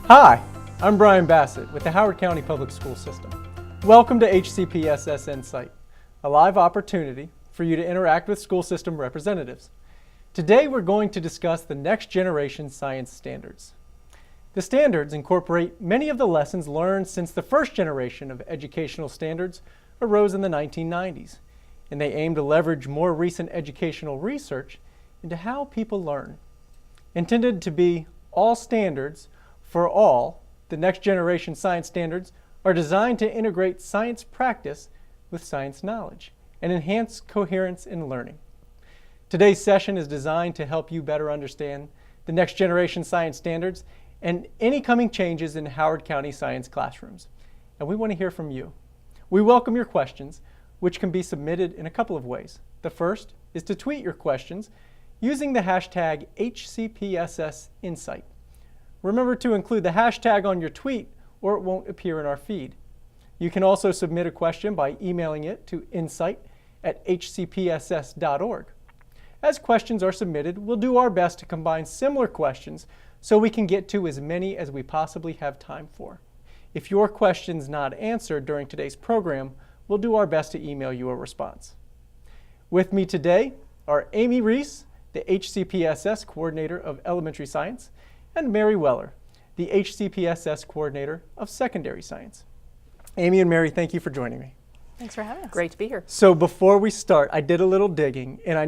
Hi, I'm Brian Bassett with the Howard County Public School System. Welcome to HCPSS Insight, a live opportunity for you to interact with school system representatives. Today we're going to discuss the next generation science standards. The standards incorporate many of the lessons learned since the first generation of educational standards arose in the 1990s, and they aim to leverage more recent educational research into how people learn. Intended to be all standards for all, the next generation science standards are designed to integrate science practice with science knowledge and enhance coherence in learning. Today's session is designed to help you better understand the next generation science standards and any coming changes in Howard County science classrooms. And we want to hear from you. We welcome your questions, which can be submitted in a couple of ways. The first is to tweet your questions using the hashtag HCPSSinsight. Remember to include the hashtag on your tweet or it won't appear in our feed. You can also submit a question by emailing it to insight@hcpss.org. As questions are submitted, we'll do our best to combine similar questions so we can get to as many as we possibly have time for. If your question's not answered during today's program, we'll do our best to email you a response. With me today are Amy Reese, the HCPSS Coordinator of Elementary Science, and Mary Weller, the HCPSS Coordinator of Secondary Science. Amy and Mary, thank you for joining me. Thanks for having us. Great to be here. So before we start, I did a little digging, and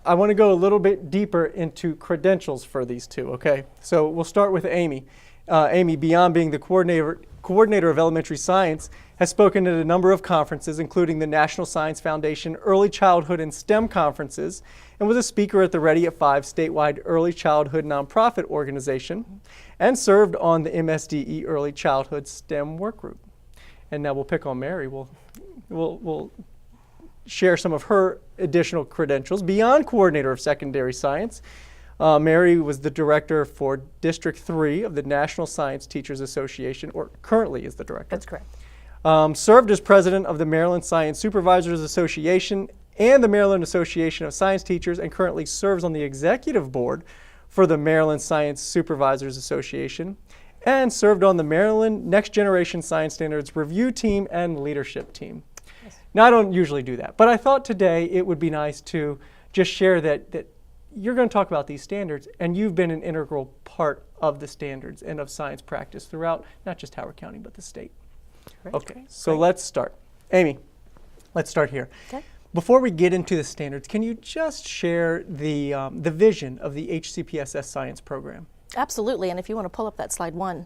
I want to go a little bit deeper into credentials for these two, okay? So we'll start with Amy. Amy, beyond being the coordinator of elementary science, has spoken at a number of conferences, including the National Science Foundation Early Childhood and STEM conferences, and was a speaker at the Ready at 5 statewide early childhood nonprofit organization, and served on the MSDE Early Childhood STEM work group. And now we'll pick on Mary. We'll share some of her additional credentials. Beyond coordinator of secondary science, Mary was the director for District 3 of the National Science Teachers Association, or currently is the director. That's correct. Served as president of the Maryland Science Supervisors Association and the Maryland Association of Science Teachers, and currently serves on the executive board for the Maryland Science Supervisors Association, and served on the Maryland Next Generation Science Standards Review Team and Leadership Team. Yes. Now, I don't usually do that, but I thought today it would be nice to just share that you're going to talk about these standards, and you've been an integral part of the standards and of science practice throughout not just Howard County, but the state. Great. Okay, so let's start. Amy, let's start here. Okay. Before we get into the standards, can you just share the vision of the HCPSS science program? Absolutely, and if you want to pull up that slide 1,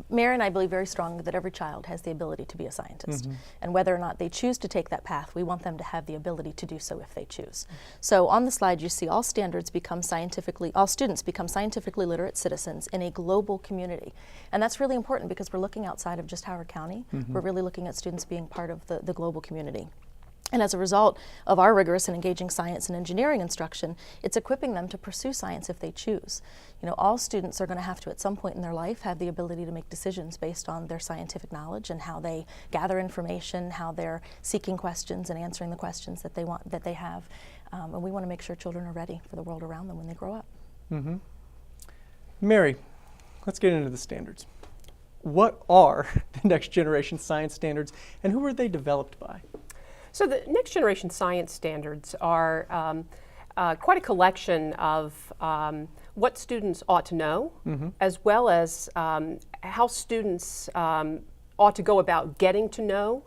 Mary and I believe very strongly that every child has the ability to be a scientist. Mm-hmm. And whether or not they choose to take that path, we want them to have the ability to do so if they choose. So on the slide you see all students become scientifically literate citizens in a global community. And that's really important because we're looking outside of just Howard County. Mm-hmm. We're really looking at students being part of the global community. And as a result of our rigorous and engaging science and engineering instruction, it's equipping them to pursue science if they choose. You know, all students are going to have to, at some point in their life, have the ability to make decisions based on their scientific knowledge and how they gather information, how they're seeking questions and answering the questions that they have. And we want to make sure children are ready for the world around them when they grow up. Mm-hmm. Mary, let's get into the standards. What are the next generation science standards, and who are they developed by? So the next generation science standards are quite a collection of what students ought to know, mm-hmm. as well as how students ought to go about getting to know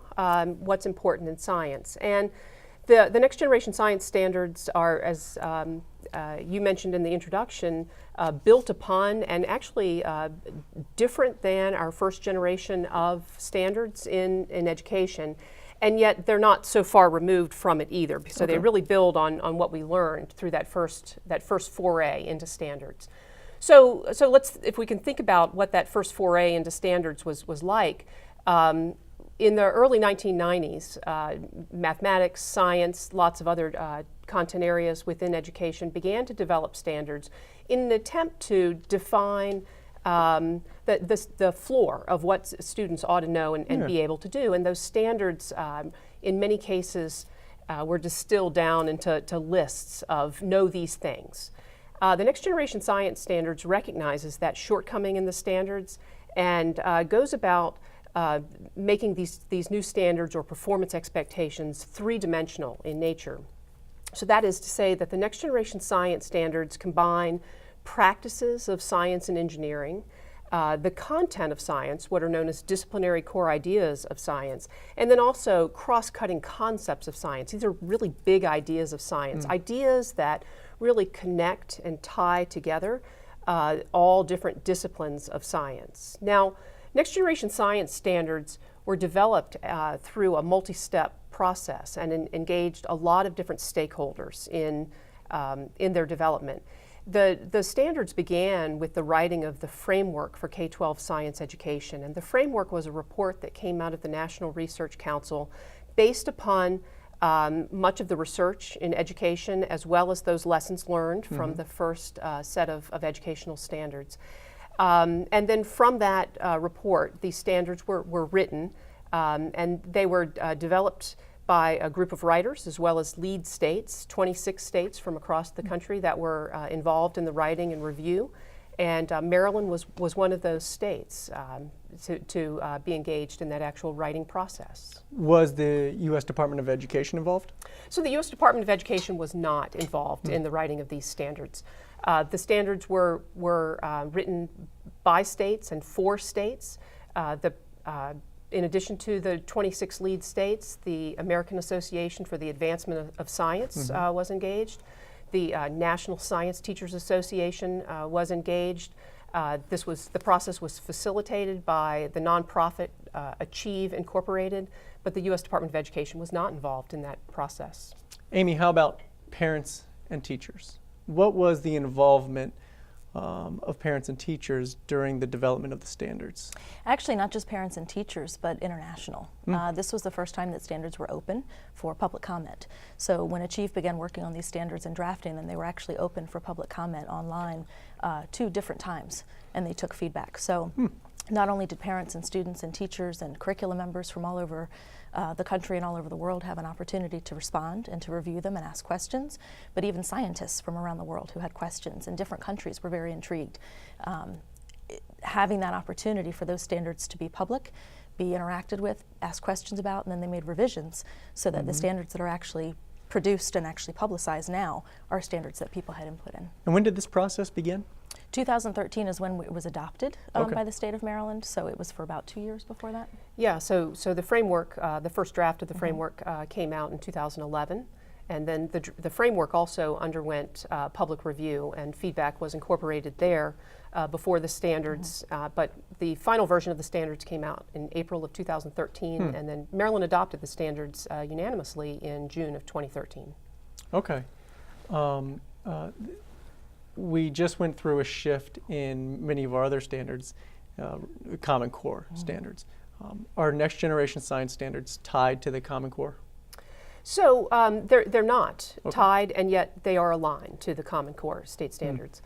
what's important in science. And the next generation science standards are, as you mentioned in the introduction, built upon and actually different than our first generation of standards in education. And yet they're not so far removed from it either. So okay. They really build on what we learned through that first foray into standards. So let's, if we can think about what that first foray into standards was like. In the early 1990s, mathematics, science, lots of other content areas within education began to develop standards in an attempt to define the floor of what students ought to know and be able to do. And those standards, in many cases, were distilled down into lists of know these things. The Next Generation Science Standards recognizes that shortcoming in the standards and goes about making these new standards or performance expectations three-dimensional in nature. So that is to say that the Next Generation Science Standards combine practices of science and engineering, the content of science, what are known as disciplinary core ideas of science, and then also cross-cutting concepts of science. These are really big ideas of science, ideas that really connect and tie together all different disciplines of science. Now, Next Generation Science Standards were developed through a multi-step process and engaged a lot of different stakeholders in their development. The standards began with the writing of the framework for K-12 science education, and the framework was a report that came out of the National Research Council based upon much of the research in education as well as those lessons learned from the first set of educational standards. And then from that report, these standards were written, and they were developed by a group of writers as well as lead states, 26 states from across the country that were involved in the writing and review. And Maryland was one of those states to be engaged in that actual writing process. Was the U.S. Department of Education involved? So the U.S. Department of Education was not involved in the writing of these standards. The standards were written by states and for states. In addition to the 26 lead states, the American Association for the Advancement of Science was engaged. The National Science Teachers Association was engaged. The process was facilitated by the nonprofit Achieve Incorporated, but the U.S. Department of Education was not involved in that process. Amy, how about parents and teachers? What was the involvement of parents and teachers during the development of the standards? Actually, not just parents and teachers, but international. This was the first time that standards were open for public comment. So when Achieve began working on these standards and drafting them, they were actually open for public comment online 2 different times, and they took feedback. So not only did parents and students and teachers and curriculum members from all over the country and all over the world have an opportunity to respond and to review them and ask questions, but even scientists from around the world who had questions in different countries were very intrigued. Having that opportunity for those standards to be public, be interacted with, asked questions about, and then they made revisions so that the standards that are actually produced and actually publicized now are standards that people had input in. And when did this process begin? 2013 is when it was adopted by the state of Maryland, so it was for about 2 years before that. Yeah, so the framework, the first draft of the framework came out in 2011, and then the framework also underwent public review, and feedback was incorporated there before the standards, but the final version of the standards came out in April of 2013, and then Maryland adopted the standards unanimously in June of 2013. Okay. We just went through a shift in many of our other standards, Common Core standards. Are Next Generation Science Standards tied to the Common Core? So they're not tied, and yet they are aligned to the Common Core state standards.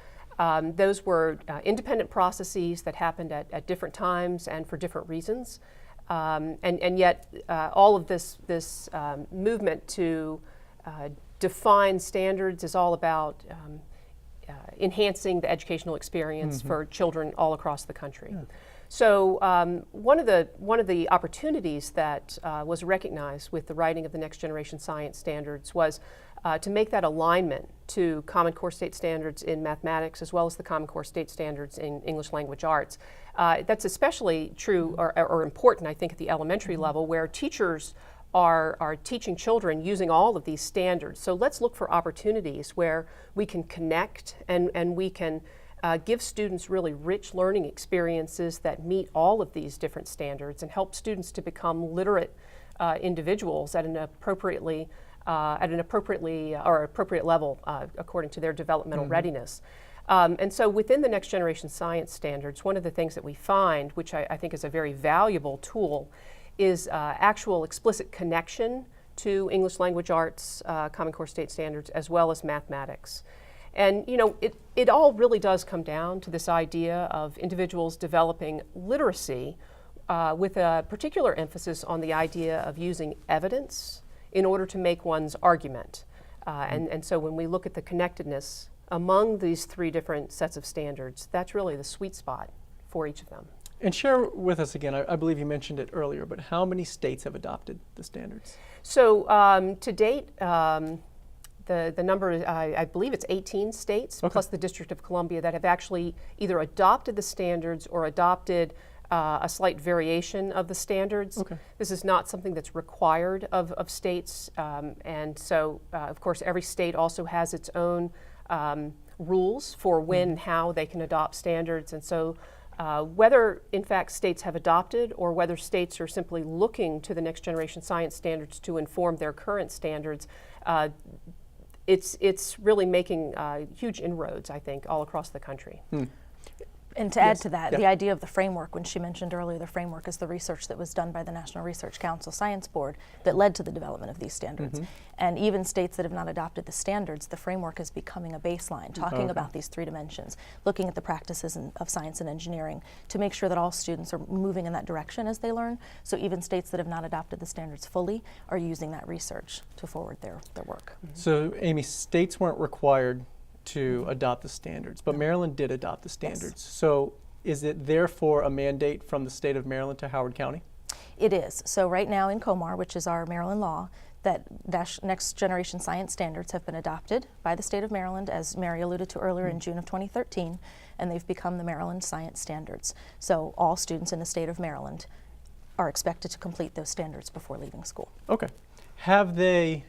Those were independent processes that happened at different times and for different reasons. And yet all of this movement to define standards is all about enhancing the educational experience for children all across the country. Yeah. So one of the opportunities that was recognized with the writing of the Next Generation Science Standards was to make that alignment to Common Core State Standards in mathematics as well as the Common Core State Standards in English Language Arts. That's especially true or important, I think, at the elementary level, where teachers are teaching children using all of these standards. So let's look for opportunities where we can connect and we can give students really rich learning experiences that meet all of these different standards and help students to become literate individuals at an appropriate level according to their developmental readiness. And so within the Next Generation Science Standards, one of the things that we find, which I think is a very valuable tool, is actual explicit connection to English Language Arts, Common Core State Standards, as well as mathematics. And you know, it all really does come down to this idea of individuals developing literacy with a particular emphasis on the idea of using evidence in order to make one's argument. And so when we look at the connectedness among these three different sets of standards, that's really the sweet spot for each of them. And share with us again, I believe you mentioned it earlier, but how many states have adopted the standards? So to date, the number, I believe it's 18 states, plus the District of Columbia, that have actually either adopted the standards or adopted a slight variation of the standards. This is not something that's required of states, and so, of course, every state also has its own rules for when and how they can adopt standards, and so whether, in fact, states have adopted or whether states are simply looking to the Next Generation Science Standards to inform their current standards, it's really making huge inroads, I think, all across the country. And to add to that, the idea of the framework, when she mentioned earlier, the framework is the research that was done by the National Research Council Science Board that led to the development of these standards. And even states that have not adopted the standards, the framework is becoming a baseline, talking about these three dimensions, looking at the practices of science and engineering to make sure that all students are moving in that direction as they learn. So even states that have not adopted the standards fully are using that research to forward their work. So, Amy, states weren't required to adopt the standards, but Maryland did adopt the standards. So is it therefore a mandate from the state of Maryland to Howard County? It is. So right now in COMAR, which is our Maryland law, that Next Generation Science Standards have been adopted by the state of Maryland, as Mary alluded to earlier, in June of 2013, and they've become the Maryland Science Standards. So all students in the state of Maryland are expected to complete those standards before leaving school. Okay. Have they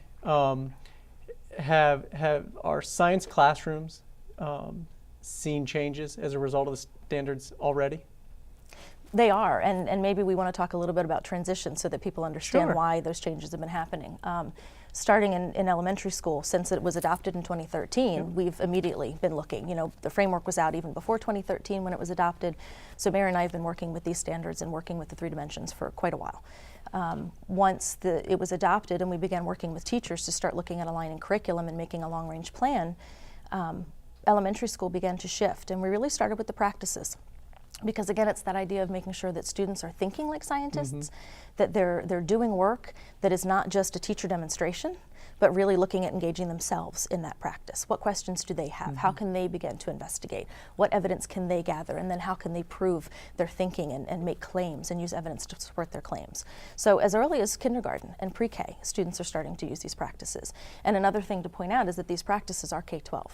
have our science classrooms seen changes as a result of the standards already? They are, and maybe we want to talk a little bit about transition so that people understand why those changes have been happening. Starting in elementary school, since it was adopted in 2013, we've immediately been looking. You know, the framework was out even before 2013 when it was adopted. So Mary and I have been working with these standards and working with the three dimensions for quite a while. Once it was adopted and we began working with teachers to start looking at aligning curriculum and making a long-range plan, elementary school began to shift, and we really started with the practices. Because again, it's that idea of making sure that students are thinking like scientists, that they're doing work that is not just a teacher demonstration, but really looking at engaging themselves in that practice. What questions do they have? How can they begin to investigate? What evidence can they gather? And then how can they prove their thinking and make claims and use evidence to support their claims? So as early as kindergarten and pre-K, students are starting to use these practices. And another thing to point out is that these practices are K-12,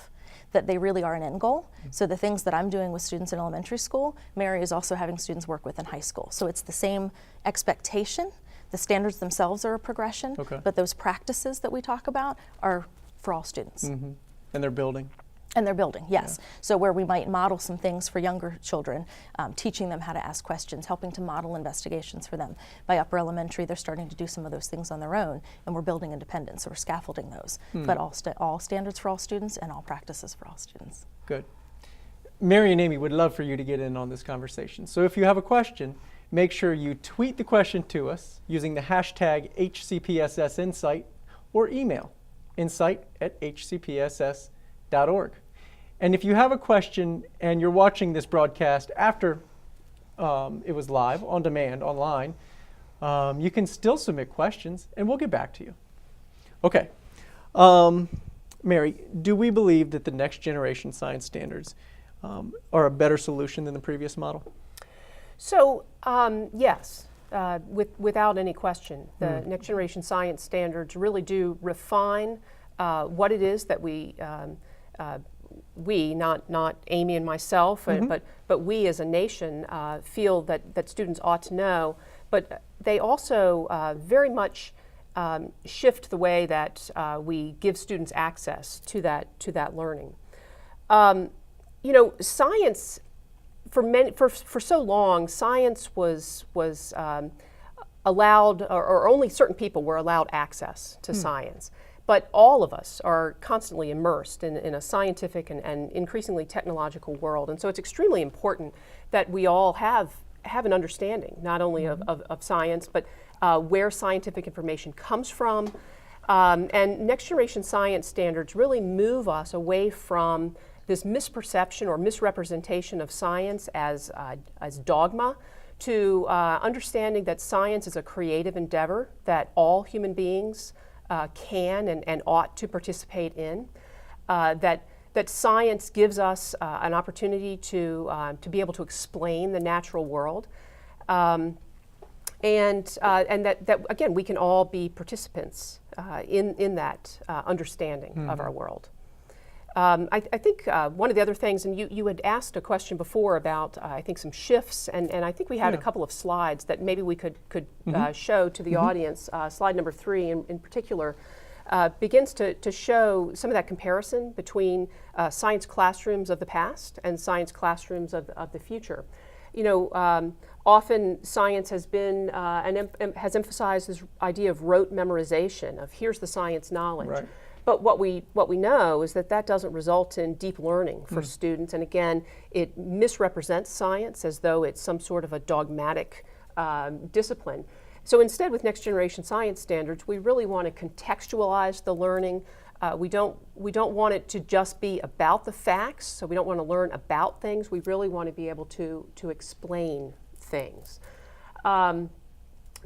that they really are an end goal. So the things that I'm doing with students in elementary school, Mary is also having students work with in high school. So it's the same expectation. The standards themselves are a progression, but those practices that we talk about are for all students. And they're building. And they're building, yes. So where we might model some things for younger children, teaching them how to ask questions, helping to model investigations for them. By upper elementary, they're starting to do some of those things on their own, and we're building independence, so we're scaffolding those. But all standards for all students and all practices for all students. Good. Mary and Amy would love for you to get in on this conversation. So if you have a question, make sure you tweet the question to us using the hashtag HCPSSinsight or email insight@hcpss.org. And if you have a question and you're watching this broadcast after it was live, on demand, online, you can still submit questions and we'll get back to you. Okay. Mary, do we believe that the Next Generation Science Standards are a better solution than the previous model? So, yes, without any question. The Next Generation Science Standards really do refine what it is that we, not Amy and myself, but we as a nation feel that students ought to know. But they also very much shift the way that we give students access to that learning. You know, science. For so long, science was allowed, or only certain people were allowed access to science. But all of us are constantly immersed in a scientific and increasingly technological world. And so it's extremely important that we all have an understanding, not only of science, but where scientific information comes from. And Next Generation Science Standards really move us away from this misperception or misrepresentation of science as dogma, to understanding that science is a creative endeavor that all human beings can and ought to participate in, that that science gives us an opportunity to be able to explain the natural world, and that again, we can all be participants in that understanding of our world. I think one of the other things, and you had asked a question before about, I think, some shifts, and I think we had a couple of slides that maybe we could show to the audience. Slide number 3 in particular begins to show some of that comparison between science classrooms of the past and science classrooms of the future. You know, often science has been has emphasized this idea of rote memorization, of here's the science knowledge. Right. But what we know is that doesn't result in deep learning for students, and again, it misrepresents science as though it's some sort of a dogmatic discipline. So instead, with Next Generation Science Standards, we really want to contextualize the learning. We don't want it to just be about the facts, so we don't want to learn about things. We really want to be able to explain things.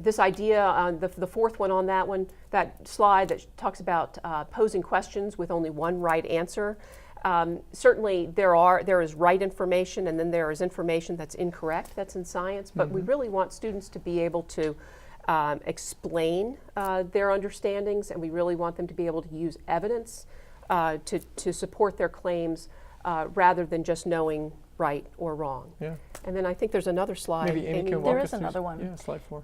This idea, the fourth one on that slide that talks about posing questions with only one right answer. Certainly there is right information, and then there is information that's incorrect, that's in science, but we really want students to be able to explain their understandings, and we really want them to be able to use evidence to support their claims rather than just knowing right or wrong. Yeah. And then I think there's another slide. Maybe Amy can walk There us is through another one. Yeah, slide 4.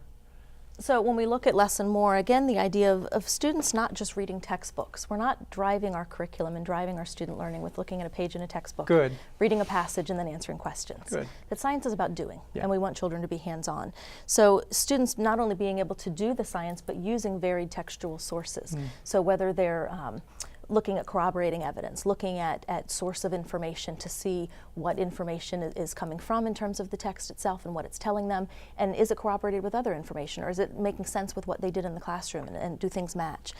So when we look at Lesson More, again, the idea of students not just reading textbooks. We're not driving our curriculum and driving our student learning with looking at a page in a textbook, Good. reading a passage and then answering questions. Good. That science is about doing, Yeah. and we want children to be hands-on. So students not only being able to do the science, but using varied textual sources. So whether they're looking at corroborating evidence, looking at source of information to see what information is coming from in terms of the text itself and what it's telling them, and is it corroborated with other information, or is it making sense with what they did in the classroom, and do things match?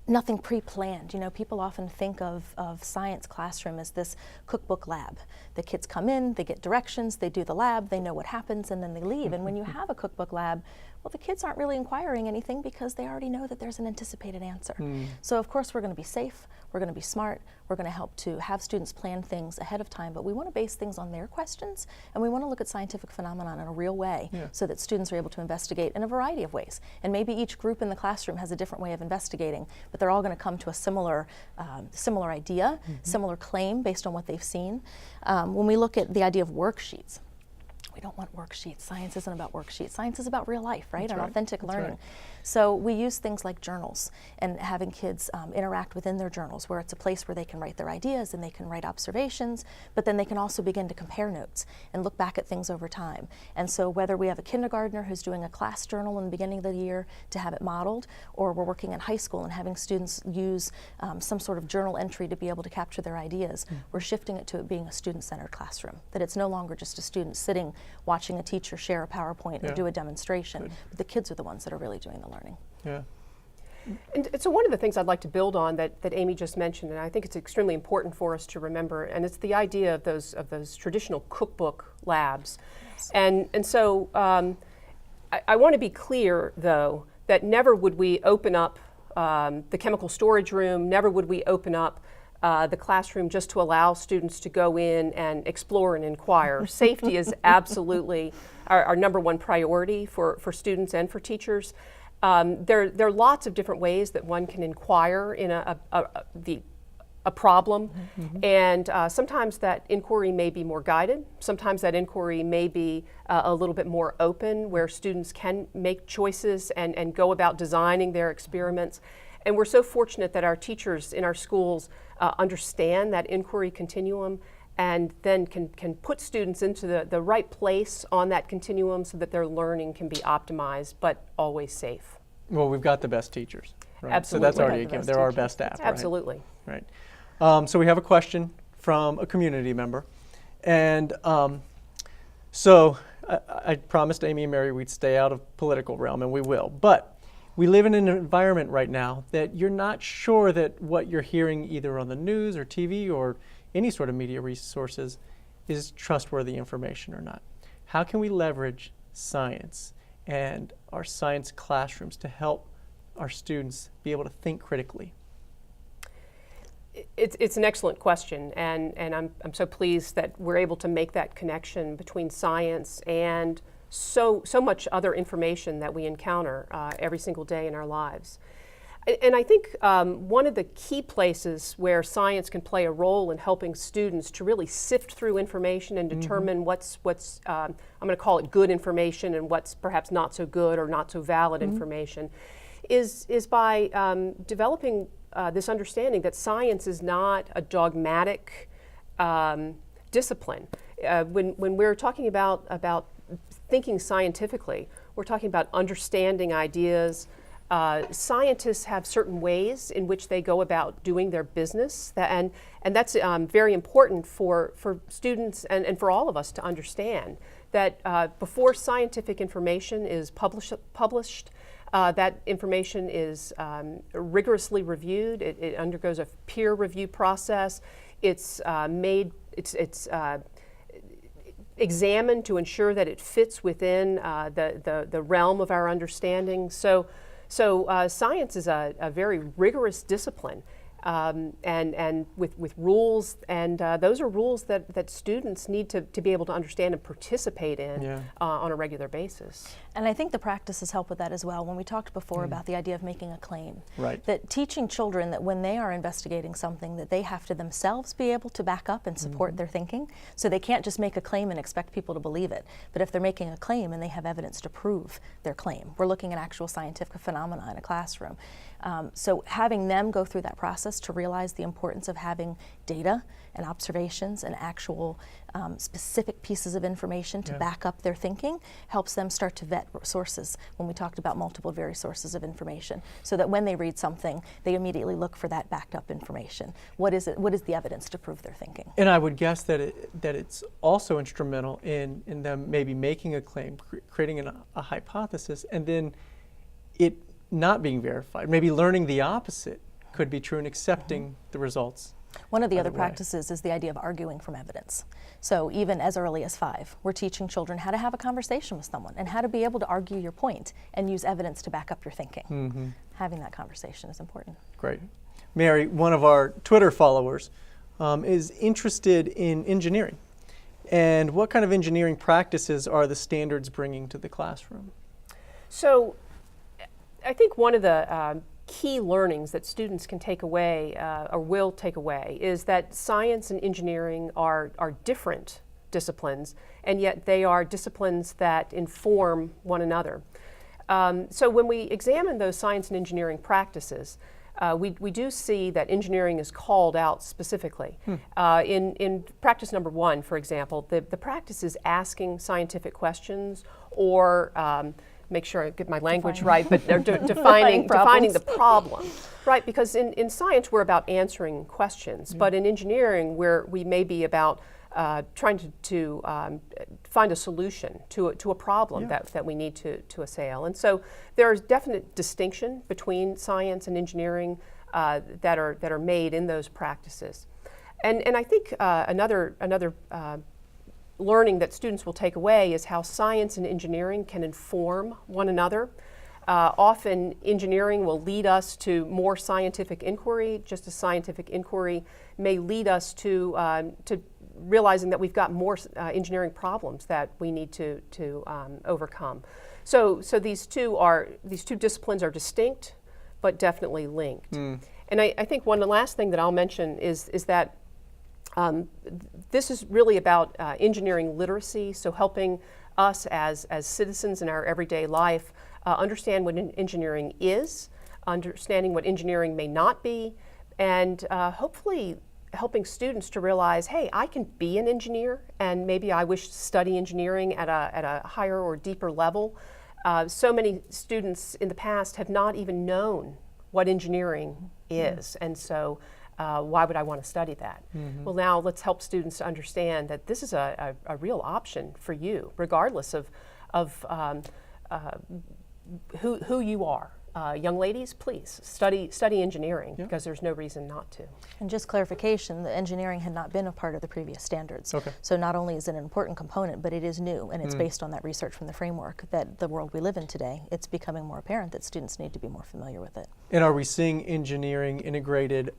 Nothing pre-planned. You know, people often think of science classroom as this cookbook lab. The kids come in, they get directions, they do the lab, they know what happens, and then they leave. And when you have a cookbook lab, well, the kids aren't really inquiring anything because they already know that there's an anticipated answer. So of course we're going to be safe, we're going to be smart, we're going to help to have students plan things ahead of time, but we want to base things on their questions, and we want to look at scientific phenomena in a real way so that students are able to investigate in a variety of ways. And maybe each group in the classroom has a different way of investigating, but they're all going to come to a similar idea, similar claim based on what they've seen. When we look at the idea of worksheets, we don't want worksheets. Science isn't about worksheets. Science is about real life, right? And authentic learning. Right. So we use things like journals and having kids interact within their journals, where it's a place where they can write their ideas and they can write observations, but then they can also begin to compare notes and look back at things over time. And so whether we have a kindergartner who's doing a class journal in the beginning of the year to have it modeled, or we're working in high school and having students use some sort of journal entry to be able to capture their ideas, we're shifting it to it being a student-centered classroom, that it's no longer just a student sitting watching a teacher share a PowerPoint or do a demonstration, but the kids are the ones that are really doing the learning. Yeah. And so one of the things I'd like to build on that Amy just mentioned, and I think it's extremely important for us to remember, and it's the idea of those traditional cookbook labs. And so I want to be clear, though, that never would we open up the chemical storage room, never would we open up the classroom just to allow students to go in and explore and inquire. Safety is absolutely our number one priority for students and for teachers. There are lots of different ways that one can inquire in a problem, and sometimes that inquiry may be more guided. Sometimes that inquiry may be a little bit more open, where students can make choices and go about designing their experiments. And we're so fortunate that our teachers in our schools understand that inquiry continuum, and then can put students into the right place on that continuum so that their learning can be optimized, but always safe. Well, we've got the best teachers, right? Absolutely. So that's We have already a the given. best They're our teachers. best staff, right? Absolutely. Right. So we have a question from a community member. And so I promised Amy and Mary we'd stay out of political realm, and we will. But we live in an environment right now that you're not sure that what you're hearing either on the news or TV or any sort of media resources is trustworthy information or not. How can we leverage science and our science classrooms to help our students be able to think critically? It's an excellent question, and I'm so pleased that we're able to make that connection between science and so much other information that we encounter every single day in our lives. And I think one of the key places where science can play a role in helping students to really sift through information and determine what's I'm going to call it good information and what's perhaps not so good or not so valid information is by developing this understanding that science is not a dogmatic discipline. When we're talking about thinking scientifically, we're talking about understanding ideas. Scientists have certain ways in which they go about doing their business, and that's very important for students and for all of us to understand that before scientific information is published, that information is rigorously reviewed. It undergoes a peer review process. It's examined to ensure that it fits within the realm of our understanding. So science is a very rigorous discipline, and with rules, and those are rules that students need to be able to understand and participate in on a regular basis. And I think the practices help with that as well. When we talked before about the idea of making a claim, Right. that teaching children that when they are investigating something that they have to themselves be able to back up and support their thinking. So they can't just make a claim and expect people to believe it. But if they're making a claim and they have evidence to prove their claim, we're looking at actual scientific phenomena in a classroom. So having them go through that process to realize the importance of having data and observations and actual specific pieces of information to back up their thinking helps them start to vet sources when we talked about multiple various sources of information, so that when they read something, they immediately look for that backed up information. What is it? What is the evidence to prove their thinking? And I would guess that it's also instrumental in them maybe making a claim, creating a hypothesis, and then it not being verified. Maybe learning the opposite could be true and accepting the results. One of the other way. practices is the idea of arguing from evidence. So even as early as 5, we're teaching children how to have a conversation with someone and how to be able to argue your point and use evidence to back up your thinking. Having that conversation is important. Great. Mary, one of our Twitter followers, is interested in engineering. And what kind of engineering practices are the standards bringing to the classroom? So I think one of the key learnings that students can take away or will take away is that science and engineering are different disciplines, and yet they are disciplines that inform one another. So when we examine those science and engineering practices, we do see that engineering is called out specifically. In practice number 1, for example, the practice is asking scientific questions or make sure I get my language right, but they're defining the problem, right? Because in science we're about answering questions, but in engineering we may be about trying to find a solution to a problem that we need to assail. And so there's definite distinction between science and engineering that are made in those practices. And I think another learning that students will take away is how science and engineering can inform one another. Often engineering will lead us to more scientific inquiry, just as scientific inquiry may lead us to realizing that we've got more engineering problems that we need to overcome. So these two disciplines are distinct, but definitely linked. And I think one last thing that I'll mention is that this is really about engineering literacy, so helping us as citizens in our everyday life understand what engineering is, understanding what engineering may not be, and hopefully helping students to realize, hey, I can be an engineer, and maybe I wish to study engineering at a higher or deeper level. So many students in the past have not even known what engineering is, and so why would I want to study that? Well, now let's help students to understand that this is a real option for you, regardless of who you are. young ladies, please study engineering because there's no reason not to. And just clarification, the engineering had not been a part of the previous standards. Okay. So not only is it an important component, but it is new, and it's based on that research from the framework that the world we live in today, it's becoming more apparent that students need to be more familiar with it. And are we seeing engineering integrated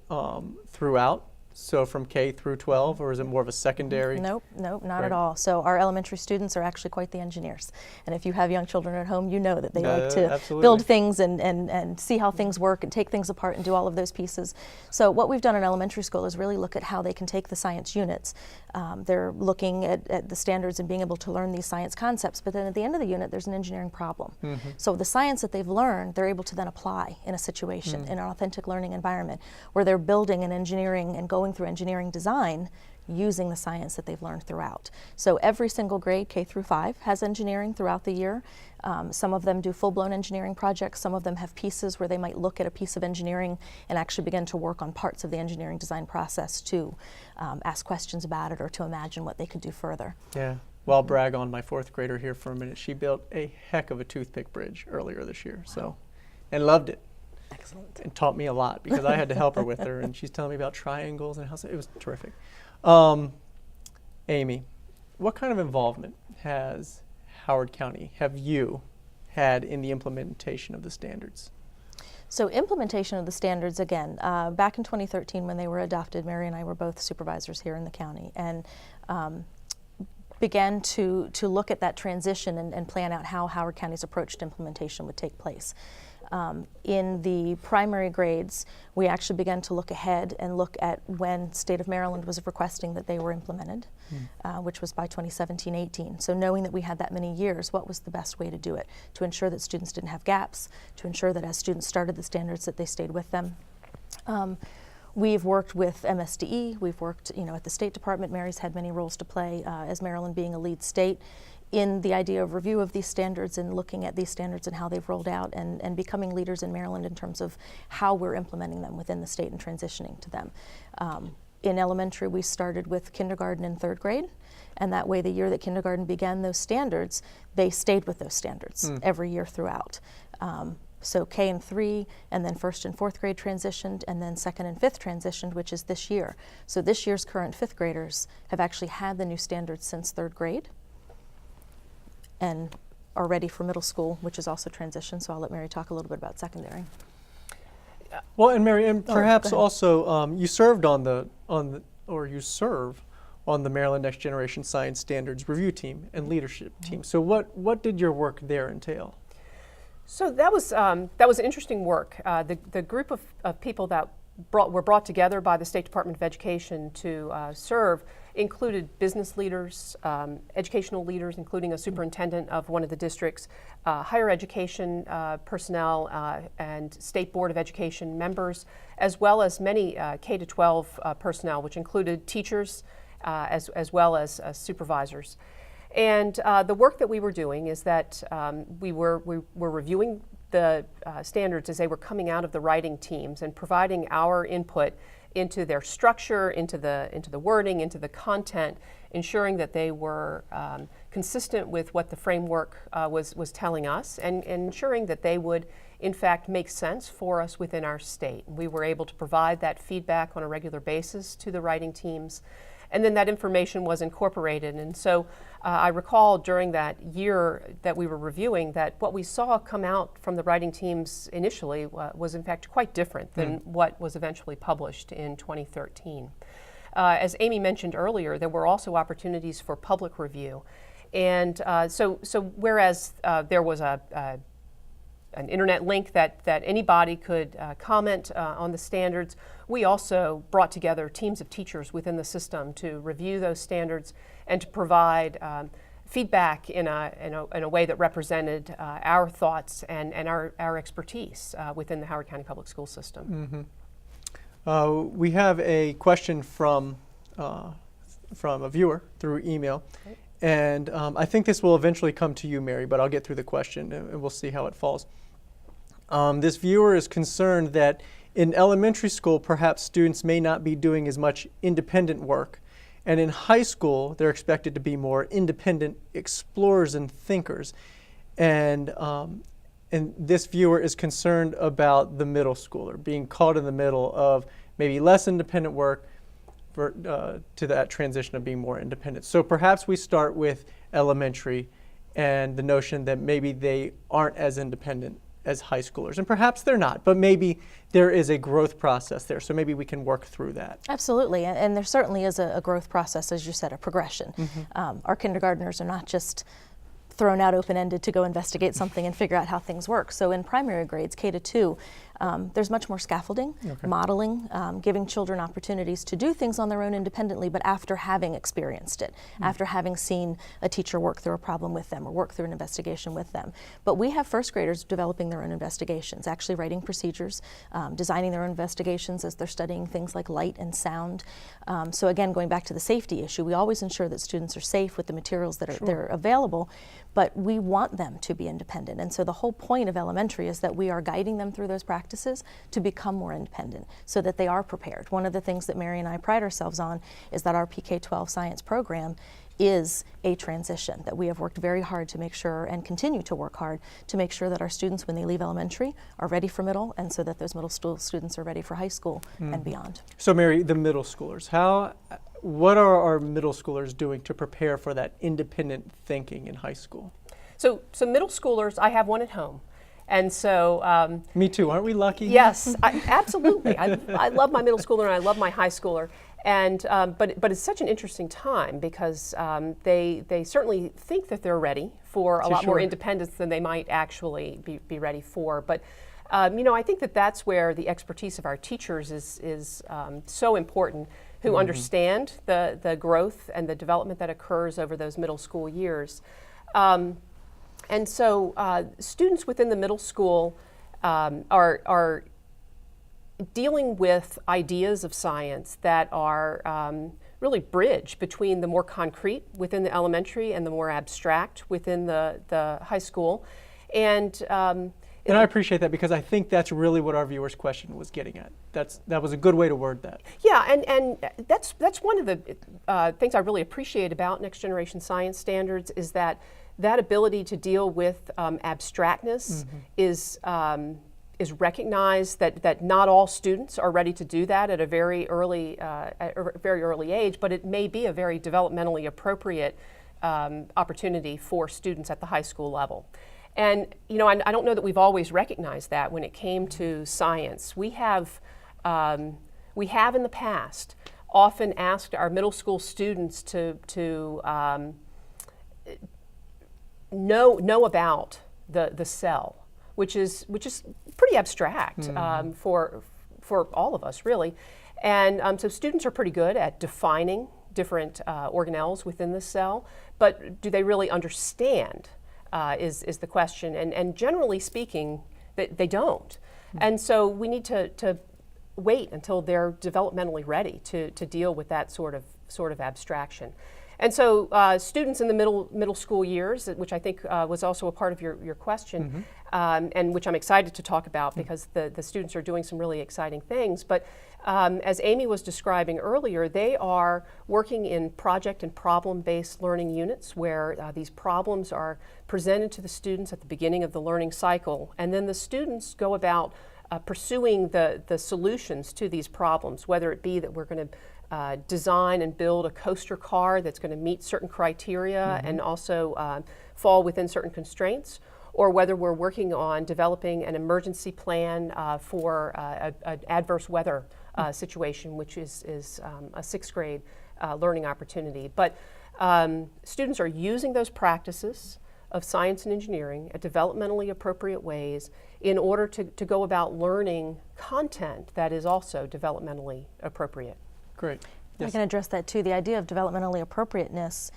throughout? So from K through 12, or is it more of a secondary? Nope, not Right. at all. So our elementary students are actually quite the engineers. And if you have young children at home, you know that they like to Absolutely. build things and see how things work and take things apart and do all of those pieces. So what we've done in elementary school is really look at how they can take the science units. They're looking at the standards and being able to learn these science concepts, but then at the end of the unit, there's an engineering problem. So the science that they've learned, they're able to then apply in a situation, in an authentic learning environment, where they're building and engineering and going through engineering design using the science that they've learned throughout. So every single grade, K through 5, has engineering throughout the year. Some of them do full-blown engineering projects. Some of them have pieces where they might look at a piece of engineering and actually begin to work on parts of the engineering design process to ask questions about it or to imagine what they could do further. Yeah. Well, I'll brag on my 4th grader here for a minute. She built a heck of a toothpick bridge earlier this year, and loved it. Excellent. And taught me a lot because I had to help her with her, and she's telling me about triangles and how it was terrific. Amy, what kind of involvement has Howard County, have you had in the implementation of the standards? So implementation of the standards, again, back in 2013 when they were adopted, Mary and I were both supervisors here in the county, and began to look at that transition and plan out how Howard County's approach to implementation would take place. In the primary grades, we actually began to look ahead and look at when State of Maryland was requesting that they were implemented, which was by 2017-18. So knowing that we had that many years, what was the best way to do it? To ensure that students didn't have gaps, to ensure that as students started the standards that they stayed with them. We've worked with MSDE, we've worked at the State Department. Mary's had many roles to play as Maryland being a lead state in the idea of review of these standards and looking at these standards and how they've rolled out and becoming leaders in Maryland in terms of how we're implementing them within the state and transitioning to them. In elementary, we started with kindergarten and 3rd grade, and that way the year that kindergarten began those standards, they stayed with those standards every year throughout. So K and 3, and then 1st and 4th grade transitioned, and then 2nd and 5th transitioned, which is this year. So this year's current 5th graders have actually had the new standards since 3rd grade and are ready for middle school, which is also transitioned. So I'll let Mary talk a little bit about secondary. Well, and Mary, and perhaps go ahead. also you served you serve on the Maryland Next Generation Science Standards Review Team and Leadership Team. So what did your work there entail? So that was interesting work. The group of people that were brought together by the State Department of Education to serve included business leaders, educational leaders, including a superintendent of one of the districts, higher education personnel, and State Board of Education members, as well as many K-12 personnel, which included teachers as well as supervisors. And the work that we were doing is that we were reviewing the standards as they were coming out of the writing teams and providing our input into their structure, into the wording, into the content, ensuring that they were consistent with what the framework was telling us, and ensuring that they would, in fact, make sense for us within our state. We were able to provide that feedback on a regular basis to the writing teams, and then that information was incorporated. And so I recall during that year that we were reviewing that what we saw come out from the writing teams initially was in fact quite different than what was eventually published in 2013. As Amy mentioned earlier, there were also opportunities for public review. And so whereas there was an internet link that anybody could comment on the standards, we also brought together teams of teachers within the system to review those standards and to provide feedback in a way that represented our thoughts and our expertise within the Howard County Public School System. We have a question from a viewer through email. Okay. And I think this will eventually come to you, Mary, but I'll get through the question and we'll see how it falls. This viewer is concerned that in elementary school, perhaps students may not be doing as much independent work, and in high school, they're expected to be more independent explorers and thinkers. And and this viewer is concerned about the middle schooler being caught in the middle of maybe less independent work to that transition of being more independent. So perhaps we start with elementary and the notion that maybe they aren't as independent as high schoolers. And perhaps they're not, but maybe there is a growth process there. So maybe we can work through that. Absolutely, and there certainly is a growth process, as you said, a progression. Our kindergartners are not just thrown out open-ended to go investigate something and figure out how things work. So in primary grades, K to 2, there's much more scaffolding, modeling, giving children opportunities to do things on their own independently, but after having experienced it, after having seen a teacher work through a problem with them or work through an investigation with them. But we have first graders developing their own investigations, actually writing procedures, designing their own investigations as they're studying things like light and sound. So again, going back to the safety issue, we always ensure that students are safe with the materials that are available, but we want them to be independent. And so the whole point of elementary is that we are guiding them through those practices to become more independent so that they are prepared. One of the things that Mary and I pride ourselves on is that our PK-12 science program is a transition, that we have worked very hard to make sure and continue to work hard to make sure that our students, when they leave elementary, are ready for middle, and so that those middle school students are ready for high school and beyond. So Mary, the middle schoolers, what are our middle schoolers doing to prepare for that independent thinking in high school? So middle schoolers, I have one at home. And so Me too, aren't we lucky? Yes, absolutely. I love my middle schooler and I love my high schooler. And but it's such an interesting time because they certainly think that they're ready for a lot more independence than they might actually be ready for. But you know, I think that that's where the expertise of our teachers is so important, who understand the growth and the development that occurs over those middle school years. And so students within the middle school are dealing with ideas of science that are really bridge between the more concrete within the elementary and the more abstract within the high school. And I appreciate that because I think that's really what our viewer's question was getting at. That was a good way to word that. Yeah, and that's one of the things I really appreciate about Next Generation Science Standards is that ability to deal with abstractness is recognized, that not all students are ready to do that at a very early age, but it may be a very developmentally appropriate opportunity for students at the high school level. And you know, I don't know that we've always recognized that when it came to science. We have in the past often asked our middle school students to know about the cell, which is pretty abstract for all of us, really. And so students are pretty good at defining different organelles within the cell, but do they really understand is the question. And generally speaking, they don't. And so we need to wait until they're developmentally ready to deal with that sort of abstraction. And so students in the middle school years, which I think was also a part of your question, and which I'm excited to talk about because the students are doing some really exciting things. But as Amy was describing earlier, they are working in project and problem-based learning units where these problems are presented to the students at the beginning of the learning cycle. And then the students go about pursuing the solutions to these problems, whether it be that we're going to design and build a coaster car that's going to meet certain criteria and also fall within certain constraints, or whether we're working on developing an emergency plan for an adverse weather situation, which is a 6th grade learning opportunity. But students are using those practices of science and engineering at developmentally appropriate ways in order to go about learning content that is also developmentally appropriate. Great. I can address that too. The idea of developmentally appropriateness,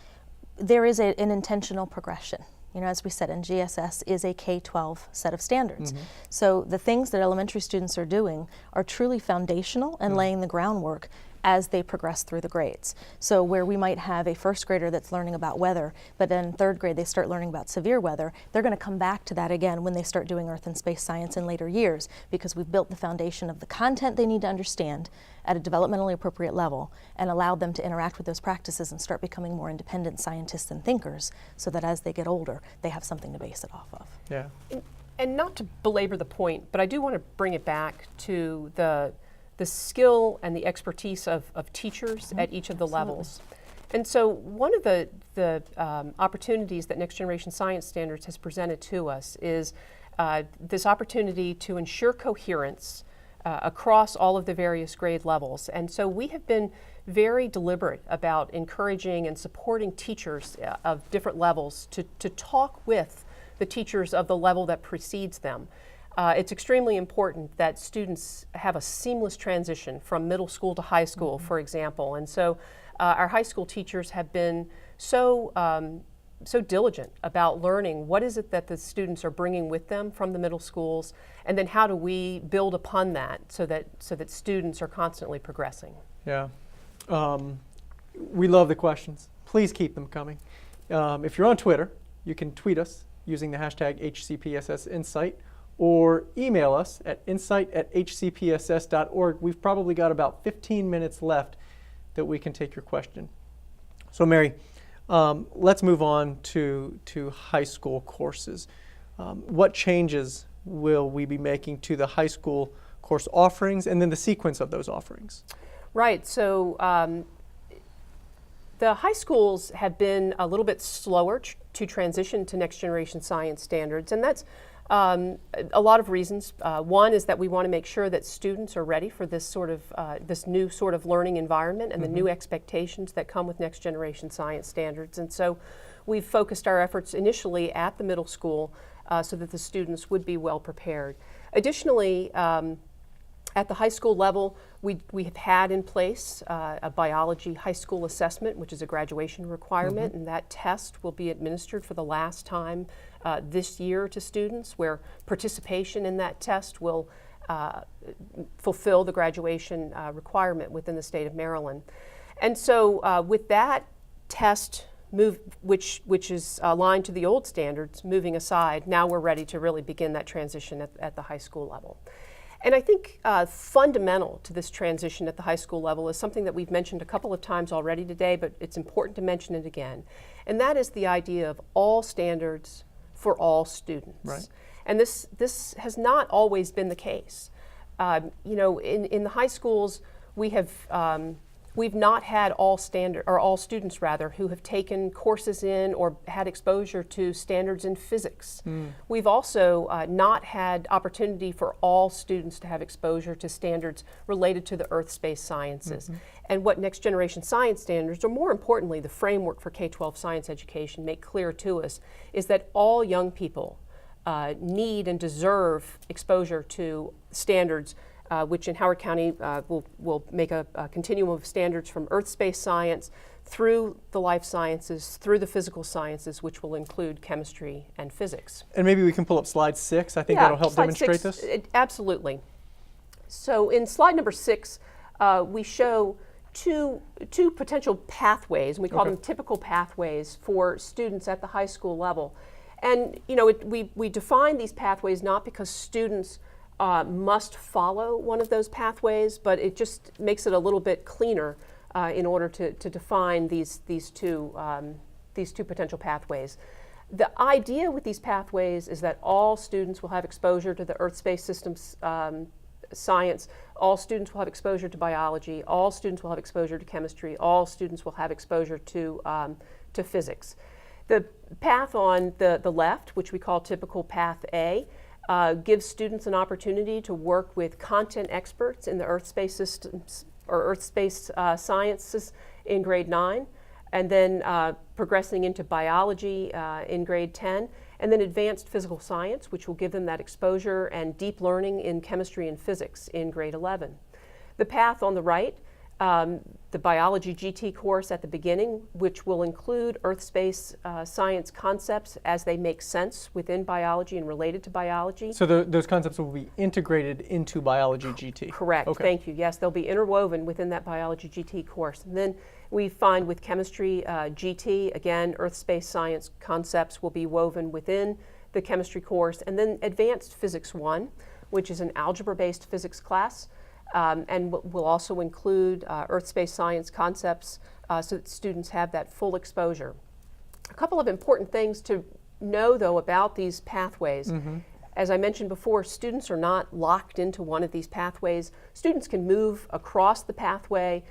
there is an intentional progression. You know, as we said, NGSS is a K-12 set of standards. So the things that elementary students are doing are truly foundational and laying the groundwork as they progress through the grades. So where we might have a 1st grader that's learning about weather, but then in 3rd grade they start learning about severe weather, they're going to come back to that again when they start doing earth and space science in later years, because we've built the foundation of the content they need to understand at a developmentally appropriate level and allowed them to interact with those practices and start becoming more independent scientists and thinkers, so that as they get older, they have something to base it off of. Yeah. And not to belabor the point, but I do want to bring it back to the skill and the expertise of teachers at each of the levels. And so one of the opportunities that Next Generation Science Standards has presented to us is this opportunity to ensure coherence across all of the various grade levels. And so we have been very deliberate about encouraging and supporting teachers of different levels to talk with the teachers of the level that precedes them. It's extremely important that students have a seamless transition from middle school to high school, for example. And so our high school teachers have been so diligent about learning what is it that the students are bringing with them from the middle schools, and then how do we build upon that so that students are constantly progressing. Yeah. We love the questions. Please keep them coming. If you're on Twitter, you can tweet us using the hashtag HCPSSinsight, or email us at insight@hcpss.org. We've probably got about 15 minutes left that we can take your question. So Mary, let's move on to high school courses. What changes will we be making to the high school course offerings, and then the sequence of those offerings? Right. So the high schools have been a little bit slower to transition to Next Generation Science Standards, and that's a lot of reasons. One is that we want to make sure that students are ready for this new sort of learning environment and the new expectations that come with Next Generation Science Standards. And so we've focused our efforts initially at the middle school so that the students would be well prepared. Additionally, at the high school level, we have had in place a biology high school assessment, which is a graduation requirement, and that test will be administered for the last time this year to students, where participation in that test will fulfill the graduation requirement within the state of Maryland. And so with that test which is aligned to the old standards moving aside, now we're ready to really begin that transition at the high school level. And I think fundamental to this transition at the high school level is something that we've mentioned a couple of times already today, but it's important to mention it again. And that is the idea of all standards for all students. Right. And this has not always been the case. In the high schools, we've not had all students who have taken courses in or had exposure to standards in physics. We've also not had opportunity for all students to have exposure to standards related to the earth space sciences. And what Next Generation Science Standards, or more importantly, the framework for K-12 science education, make clear to us is that all young people need and deserve exposure to standards which in Howard County will make a continuum of standards from earth space science through the life sciences, through the physical sciences, which will include chemistry and physics. And maybe we can pull up slide 6. I think that'll help demonstrate this. Absolutely. So in slide number 6, we show two potential pathways, and we call them typical pathways for students at the high school level. And we define these pathways not because students must follow one of those pathways, but it just makes it a little bit cleaner in order to define these two potential pathways. The idea with these pathways is that all students will have exposure to the earth space systems science, all students will have exposure to biology, all students will have exposure to chemistry, all students will have exposure to physics. The path on the left, which we call typical path A, gives students an opportunity to work with content experts in the earth space systems or earth space sciences in grade 9, and then progressing into biology in grade 10, and then advanced physical science, which will give them that exposure and deep learning in chemistry and physics in grade 11. The path on the right, the biology GT course at the beginning, which will include earth space science concepts as they make sense within biology and related to biology. So those concepts will be integrated into biology GT. Correct. Okay. Thank you. Yes, they'll be interwoven within that biology GT course. And then we find with chemistry GT, again, earth space science concepts will be woven within the chemistry course. And then advanced physics 1, which is an algebra-based physics class. And will also include earth space science concepts so that students have that full exposure. A couple of important things to know, though, about these pathways. as I mentioned before, students are not locked into one of these pathways. Students can move across the pathway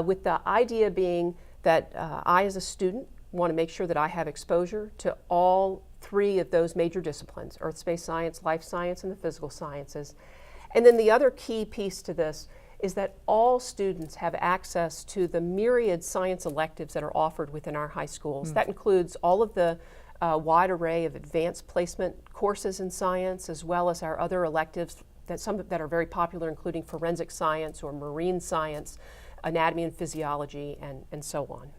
with the idea being that I, as a student, want to make sure that I have exposure to all three of those major disciplines: earth, space science, life science, and the physical sciences. And then the other key piece to this is that all students have access to the myriad science electives that are offered within our high schools. That includes all of the wide array of advanced placement courses in science, as well as our other electives, that some that are very popular, including forensic science or marine science, anatomy and physiology, and so on.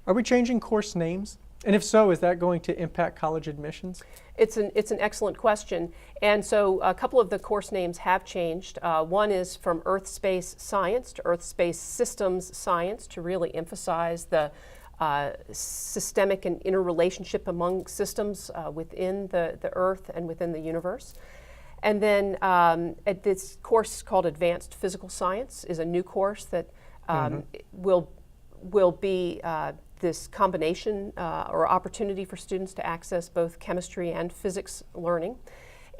Are we changing course names? And if so, is that going to impact college admissions? It's an excellent question. And so a couple of the course names have changed. One is from Earth Space Science to Earth Space Systems Science, to really emphasize the systemic and interrelationship among systems within the Earth and within the universe. And then this course called Advanced Physical Science is a new course that will be this combination or opportunity for students to access both chemistry and physics learning.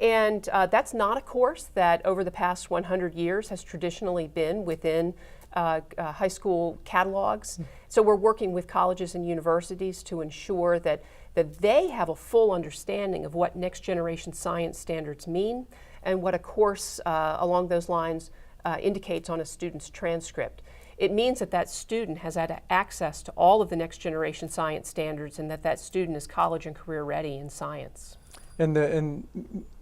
And that's not a course that over the past 100 years has traditionally been within high school catalogs. So we're working with colleges and universities to ensure that they have a full understanding of what next generation science standards mean and what a course along those lines indicates on a student's transcript. It means that that student has had access to all of the next generation science standards, and that student is college and career ready in science. And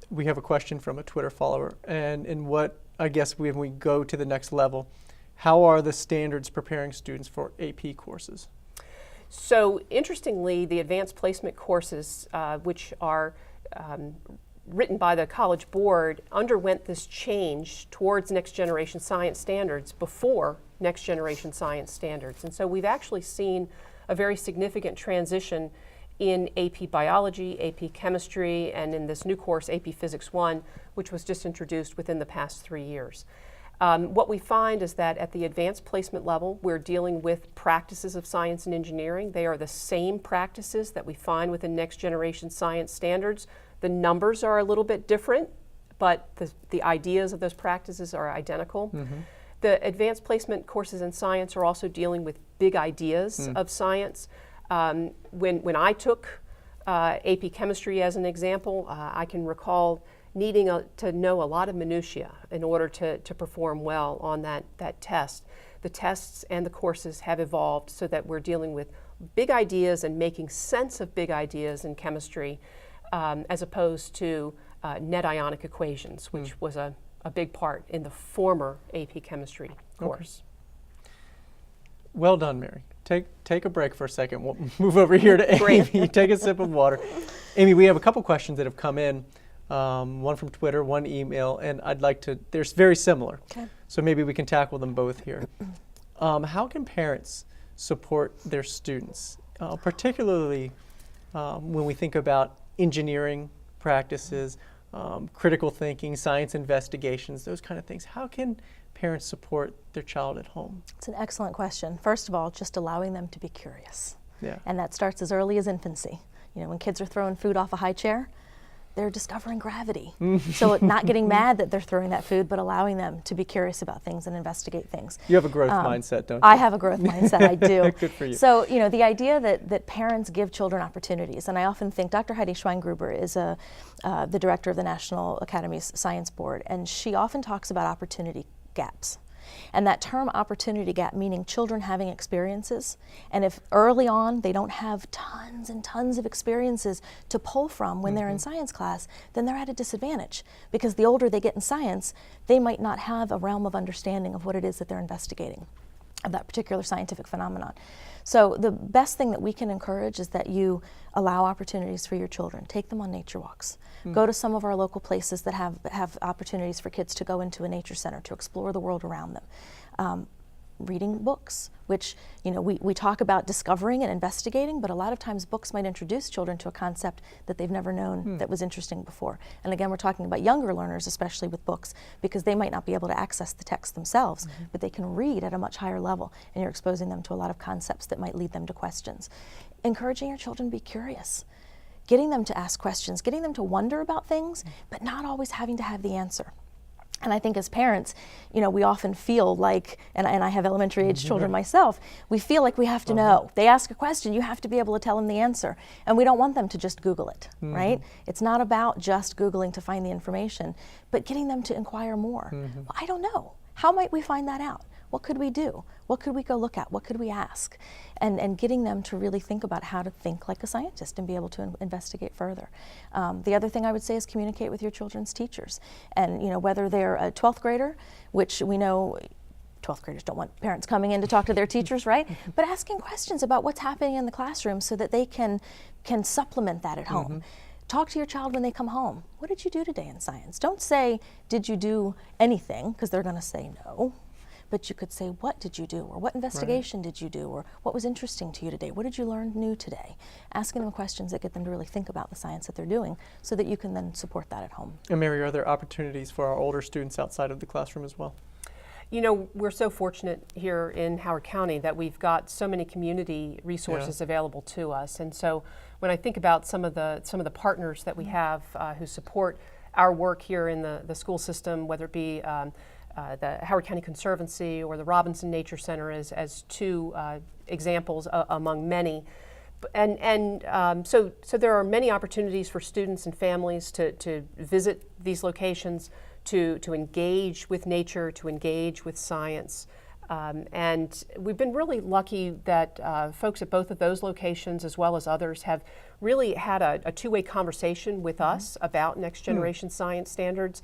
we have a question from a Twitter follower. And what, I guess, when we go to the next level, how are the standards preparing students for AP courses? So interestingly, the advanced placement courses, which are written by the College Board, underwent this change towards next generation science standards before next generation science standards. And so we've actually seen a very significant transition in AP Biology, AP Chemistry, and in this new course, AP Physics 1, which was just introduced within the past 3 years. What we find is that at the advanced placement level, we're dealing with practices of science and engineering. They are the same practices that we find within next generation science standards. The numbers are a little bit different, but the ideas of those practices are identical. The advanced placement courses in science are also dealing with big ideas of science. When I took AP Chemistry as an example, I can recall needing to know a lot of minutiae in order to perform well on that test. The tests and the courses have evolved so that we're dealing with big ideas and making sense of big ideas in chemistry, as opposed to net ionic equations, which was a big part in the former AP Chemistry course. Well done, Mary. Take a break for a second. We'll move over here to Amy. Take a sip of water. Amy, we have a couple questions that have come in, one from Twitter, one email, and they're very similar. Okay. So maybe we can tackle them both here. How can parents support their students, particularly when we think about engineering practices, critical thinking, science investigations, those kind of things? How can parents support their child at home? It's an excellent question. First of all, just allowing them to be curious. Yeah. And that starts as early as infancy. You know, when kids are throwing food off a high chair, they're discovering gravity. So not getting mad that they're throwing that food, but allowing them to be curious about things and investigate things. You have a growth mindset, don't you? I have a growth mindset, I do. Good for you. So, you know, the idea that parents give children opportunities, and I often think Dr. Heidi Schweingruber is the director of the National Academy's Science Board, and she often talks about opportunity gaps. And that term opportunity gap meaning children having experiences, and if early on they don't have tons and tons of experiences to pull from when they're in science class, then they're at a disadvantage, because the older they get in science, they might not have a realm of understanding of what it is that they're investigating, of that particular scientific phenomenon. So the best thing that we can encourage is that you allow opportunities for your children. Take them on nature walks. Go to some of our local places that have opportunities for kids to go into a nature center to explore the world around them. Reading books, which, you know, we talk about discovering and investigating, but a lot of times books might introduce children to a concept that they've never known that was interesting before. And again, we're talking about younger learners, especially with books, because they might not be able to access the text themselves, but they can read at a much higher level, and you're exposing them to a lot of concepts that might lead them to questions. Encouraging your children to be curious. getting them to ask questions, getting them to wonder about things, but not always having to have the answer. And I think as parents, we often feel like, and I have elementary age children myself, we feel like we have to know. They ask a question, you have to be able to tell them the answer. And we don't want them to just Google it, right? It's not about just Googling to find the information, but getting them to inquire more. Well, I don't know. How might we find that out? What could we do? What could we go look at? What could we ask? And getting them to really think about how to think like a scientist and be able to investigate further. The other thing I would say is communicate with your children's teachers. And whether they're a 12th grader, which we know 12th graders don't want parents coming in to talk to their teachers, right? But asking questions about what's happening in the classroom so that they can supplement that at home. Talk to your child when they come home. What did you do today in science? Don't say, did you do anything? Because they're going to say no. But you could say, what did you do? Or what investigation did you do? Or what was interesting to you today? What did you learn new today? Asking them questions that get them to really think about the science that they're doing so that you can then support that at home. And Mary, are there opportunities for our older students outside of the classroom as well? We're so fortunate here in Howard County that we've got so many community resources available to us. And so when I think about some of the partners that we have who support our work here in the school system, whether it be the Howard County Conservancy or the Robinson Nature Center as two examples among many. So there are many opportunities for students and families to visit these locations, to engage with nature, to engage with science. And we've been really lucky that folks at both of those locations, as well as others, have really had a two-way conversation with us about next generation science standards.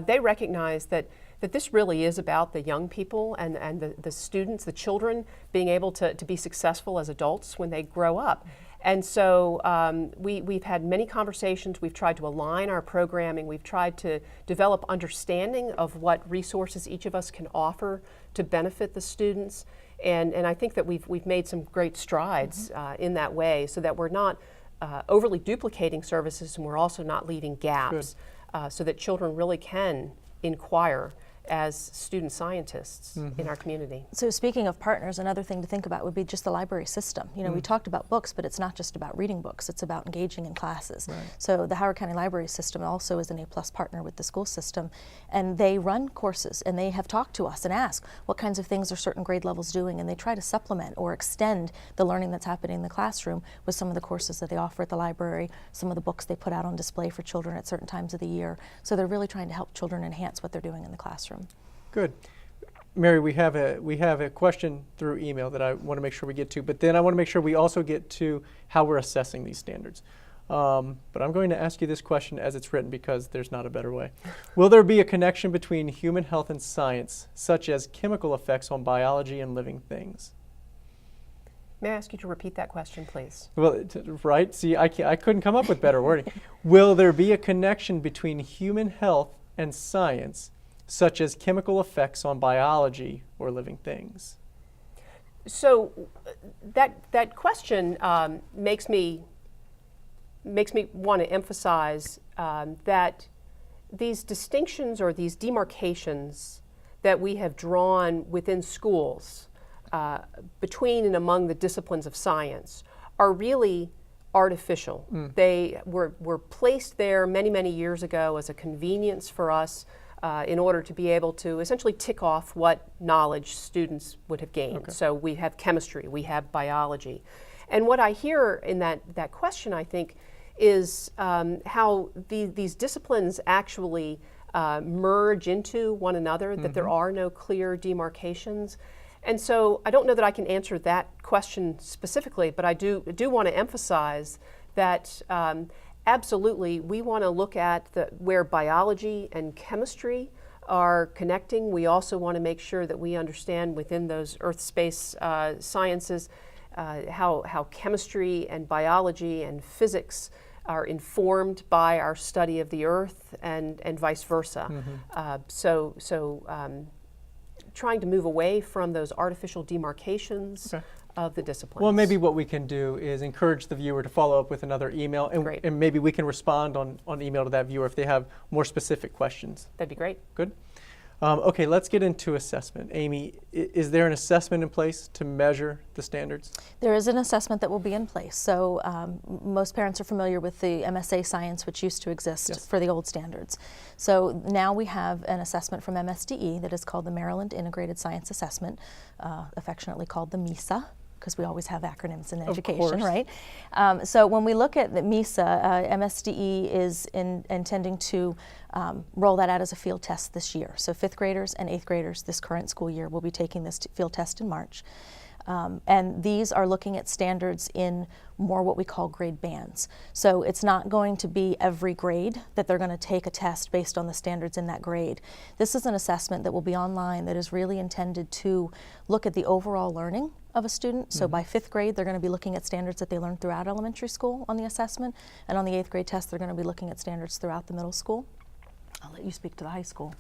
They recognize that this really is about the young people and the students, the children, being able to be successful as adults when they grow up. And so we've had many conversations. We've tried to align our programming. We've tried to develop understanding of what resources each of us can offer to benefit the students. And I think that we've made some great strides in that way, so that we're not overly duplicating services, and we're also not leaving gaps, so that children really can inquire as student scientists in our community. So speaking of partners, another thing to think about would be just the library system. We talked about books, but it's not just about reading books, it's about engaging in classes. So the Howard County Library System also is an A+ partner with the school system, and they run courses, and they have talked to us and asked what kinds of things are certain grade levels doing, and they try to supplement or extend the learning that's happening in the classroom with some of the courses that they offer at the library, some of the books they put out on display for children at certain times of the year. So they're really trying to help children enhance what they're doing in the classroom. Good. Mary, we have a question through email that I want to make sure we get to, but then I want to make sure we also get to how we're assessing these standards. But I'm going to ask you this question as it's written because there's not a better way. Will there be a connection between human health and science, such as chemical effects on biology and living things? May I ask you to repeat that question, please? Well, right? See, I couldn't come up with better wording. Will there be a connection between human health and science, such as chemical effects on biology or living things? So that question makes me want to emphasize that these distinctions or these demarcations that we have drawn within schools between and among the disciplines of science are really artificial. They were placed there many, many years ago as a convenience for us in order to be able to essentially tick off what knowledge students would have gained. So we have chemistry, we have biology. And what I hear in that question, I think, is how these disciplines actually merge into one another, that there are no clear demarcations. And so I don't know that I can answer that question specifically, but I do want to emphasize that absolutely, we want to look at where biology and chemistry are connecting. We also want to make sure that we understand within those earth-space sciences how chemistry and biology and physics are informed by our study of the earth and vice versa. Trying to move away from those artificial demarcations of the disciplines. Well, maybe what we can do is encourage the viewer to follow up with another email, and maybe we can respond on email to that viewer if they have more specific questions. That'd be great. Good. Okay, let's get into assessment. Amy, is there an assessment in place to measure the standards? There is an assessment that will be in place. So most parents are familiar with the MSA Science, which used to exist Yes. for the old standards. So now we have an assessment from MSDE that is called the Maryland Integrated Science Assessment, affectionately called the MISA, because we always have acronyms in education, course. right? So when we look at the MISA, MSDE is intending to roll that out as a field test this year. So 5th graders and 8th graders this current school year will be taking this field test in March. And these are looking at standards in more what we call grade bands. So it's not going to be every grade that they're going to take a test based on the standards in that grade. This is an assessment that will be online that is really intended to look at the overall learning of a student. So by 5th grade, they're going to be looking at standards that they learned throughout elementary school on the assessment. And on the 8th grade test, they're going to be looking at standards throughout the middle school. I'll let you speak to the high school.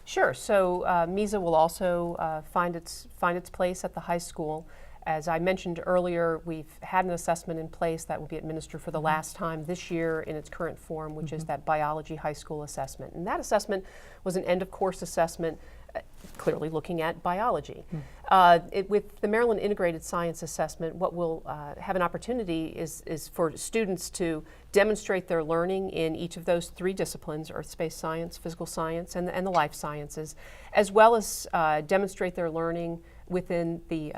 Sure. So MISA will also find its place at the high school. As I mentioned earlier, we've had an assessment in place that will be administered for the last time this year in its current form, which is that biology high school assessment. And that assessment was an end-of-course assessment, clearly looking at biology. With the Maryland Integrated Science Assessment, what we'll have an opportunity is for students to demonstrate their learning in each of those 3 disciplines, earth, space science, physical science, and the life sciences, as well as demonstrate their learning within the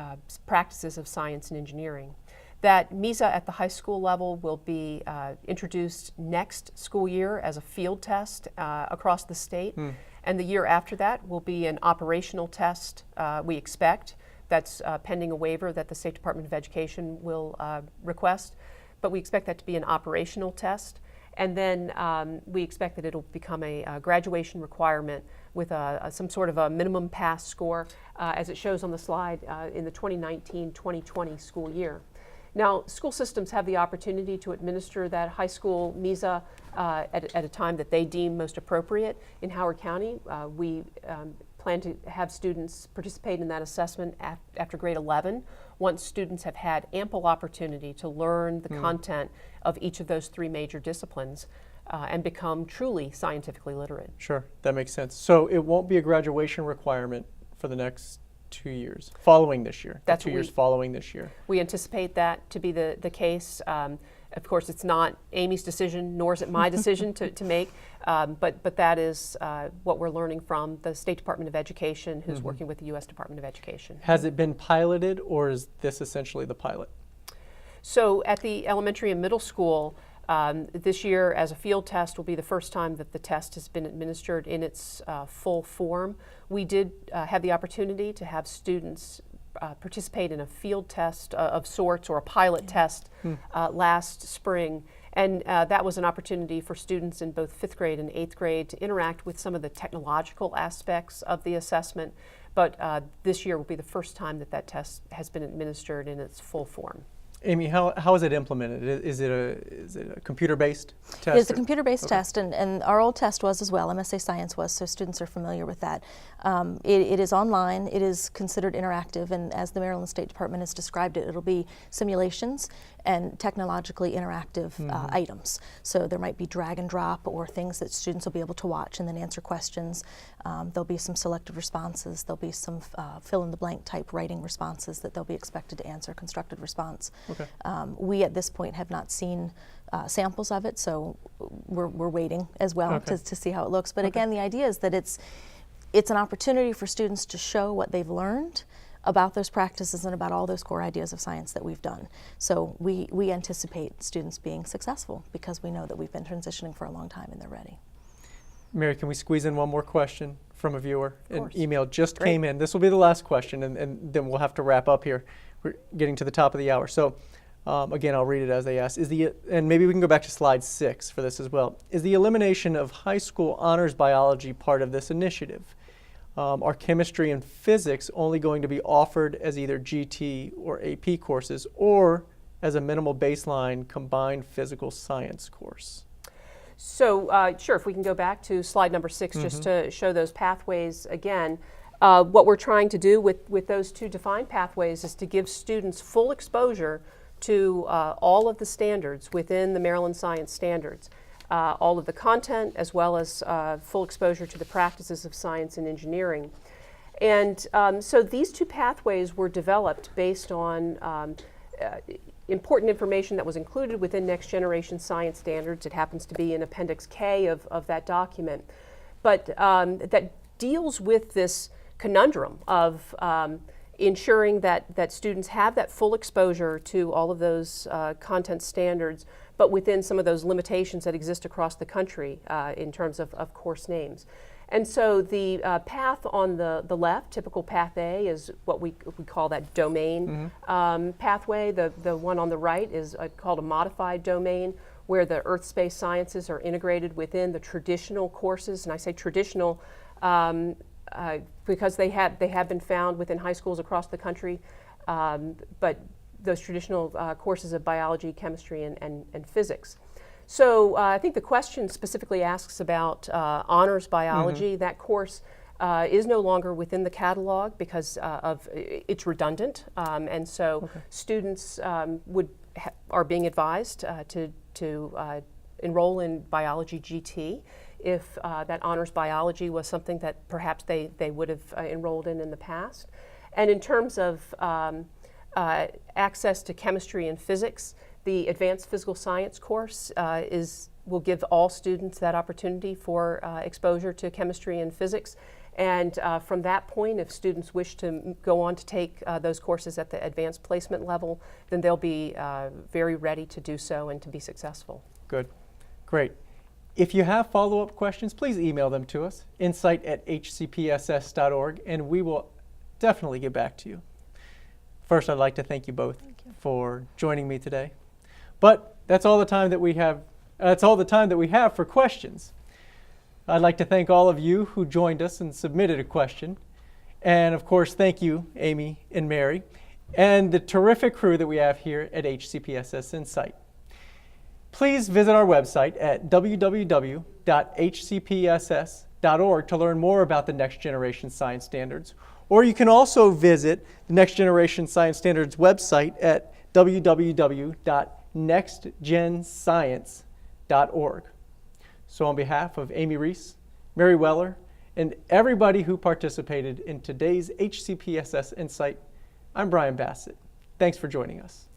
practices of science and engineering. That MISA at the high school level will be introduced next school year as a field test across the state. And the year after that will be an operational test, we expect. That's pending a waiver that the State Department of Education will request. But we expect that to be an operational test. And then we expect that it'll become a graduation requirement with some sort of a minimum pass score, as it shows on the slide, in the 2019-2020 school year. Now, school systems have the opportunity to administer that high school MISA at a time that they deem most appropriate. In Howard County, we plan to have students participate in that assessment after grade 11, once students have had ample opportunity to learn the content of each of those 3 major disciplines and become truly scientifically literate. Sure, that makes sense. So it won't be a graduation requirement for the next 2 years, following this year. That's 2 what years following this year. We anticipate that to be the case. Of course, it's not Amy's decision, nor is it my decision to make, but that is what we're learning from the State Department of Education, who's working with the U.S. Department of Education. Has it been piloted, or is this essentially the pilot? So at the elementary and middle school, this year as a field test will be the first time that the test has been administered in its full form. We did have the opportunity to have students participate in a field test of sorts, or a pilot test last spring. And that was an opportunity for students in both 5th grade and 8th grade to interact with some of the technological aspects of the assessment. But this year will be the first time that test has been administered in its full form. Amy, how is it implemented? Is it a computer-based test? It is a computer-based test, and our old test was as well. MSA Science was, so students are familiar with that. It is online. It is considered interactive, and as the Maryland State Department has described it, it'll be simulations and technologically interactive items. So there might be drag and drop, or things that students will be able to watch and then answer questions. There'll be some selective responses. There'll be some fill-in-the-blank type writing responses that they'll be expected to answer, constructed response. Okay. We at this point have not seen samples of it, so we're waiting as well to see how it looks. But again, the idea is that it's an opportunity for students to show what they've learned about those practices and about all those core ideas of science that we've done. So we anticipate students being successful because we know that we've been transitioning for a long time and they're ready. Mary, can we squeeze in one more question from a viewer? course. An email just came in. This will be the last question, and then we'll have to wrap up here. We're getting to the top of the hour. So again, I'll read it as they ask. And maybe we can go back to slide 6 for this as well. Is the elimination of high school honors biology part of this initiative? Are chemistry and physics only going to be offered as either GT or AP courses, or as a minimal baseline combined physical science course? So sure, if we can go back to slide number 6 just to show those pathways again. What we're trying to do with those 2 defined pathways is to give students full exposure to all of the standards within the Maryland Science Standards. all of the content as well as full exposure to the practices of science and engineering. And so these two pathways were developed based on important information that was included within Next Generation Science Standards. It happens to be in Appendix K of that document. But that deals with this conundrum of ensuring that students have that full exposure to all of those content standards, but within some of those limitations that exist across the country in terms of course names. And so the path on the left, typical path A, is what we call that domain pathway. The one on the right is called a modified domain, where the earth space sciences are integrated within the traditional courses. And I say traditional because they have been found within high schools across the country, but those traditional courses of biology, chemistry, and physics. So I think the question specifically asks about honors biology. That course is no longer within the catalog because it's redundant, and so students are being advised to enroll in biology GT if that honors biology was something that perhaps they would have enrolled in the past. And in terms of access to chemistry and physics, the Advanced Physical Science course will give all students that opportunity for exposure to chemistry and physics. And from that point, if students wish to go on to take those courses at the advanced placement level, then they'll be very ready to do so and to be successful. Good. Great. If you have follow-up questions, please email them to us, insight@hcpss.org, and we will definitely get back to you. First, I'd like to thank you both for joining me today. But that's all the time that we have. That's all the time that we have for questions. I'd like to thank all of you who joined us and submitted a question. And of course, thank you, Amy and Mary, and the terrific crew that we have here at HCPSS Insight. Please visit our website at www.hcpss.org to learn more about the Next Generation Science Standards. Or you can also visit the Next Generation Science Standards website at www.nextgenscience.org. So on behalf of Amy Reese, Mary Weller, and everybody who participated in today's HCPSS Insight, I'm Brian Bassett. Thanks for joining us.